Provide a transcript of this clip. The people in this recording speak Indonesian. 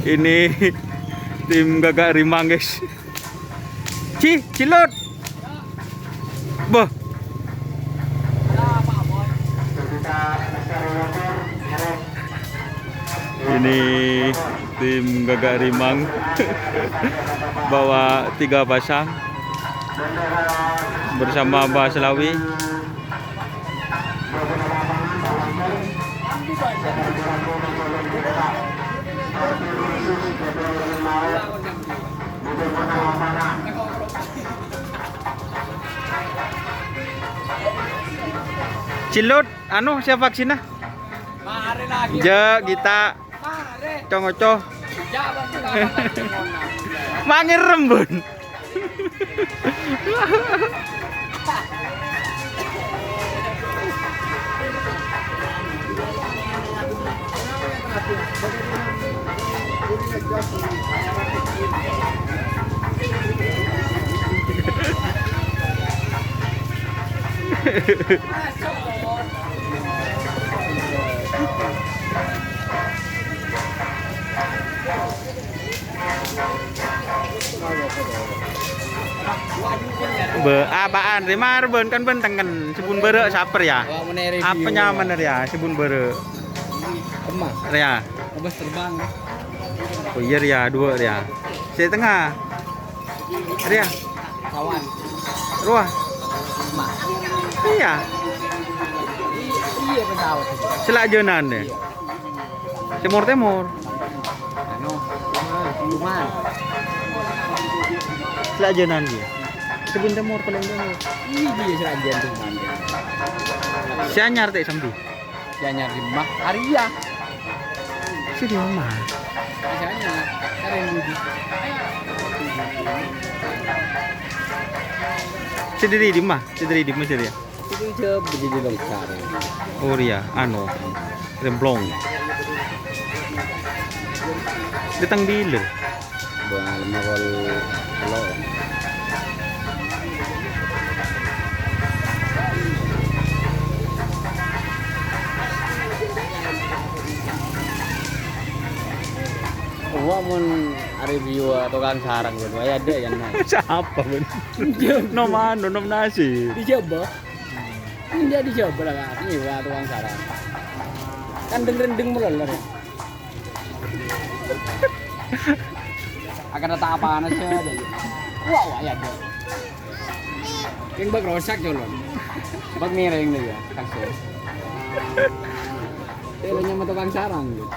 Ini tim Gagak Rimang, guys. Cilut. Boh. Ini tim Gagak Rimang bawa 3 pasang bersama Mbak Selawi. Cilut, anu siapa vaksinnya? Mari lagi. Ja, kita Mari. congoco. Jangan Mangir rembun. Apaan Rimar ben kan benteng kan sebun bere saper ya. Apanya bener ya sebun bere. Emas. Ya. Bebas terbang. Oh iya ya, 2 ya. Setengah. Ya. Kawan. Ruah. Emas. Iya. Iya pesawat. Selajenan deh. Timur. Anu, lumayan. Selajenan dia. Sebun timur paling timur. Ini dia serajian tuh mandi. Si anyar teh sambi. Dia nyari mah Arya. Si di rumah. Biasanya keren budi. Si di mah dia. Itu coba jadi longkar. Oh iya, anu. Remblong. Datang dealer. Buang lemah kalau wah mun review tukang sarang gitu ya ada yang naik. Siapa ben? Nom anu nom nasi. Dicoba. Ini dia dicoba lah kan. Ini wah tukang sarang. Kan rendeng meleleh. Akan ada apaan aja ada. Wah ya ada. Yang bag rosak jolon. Bag miring deh ya, kasih. Telenya sama tukang sarang gitu.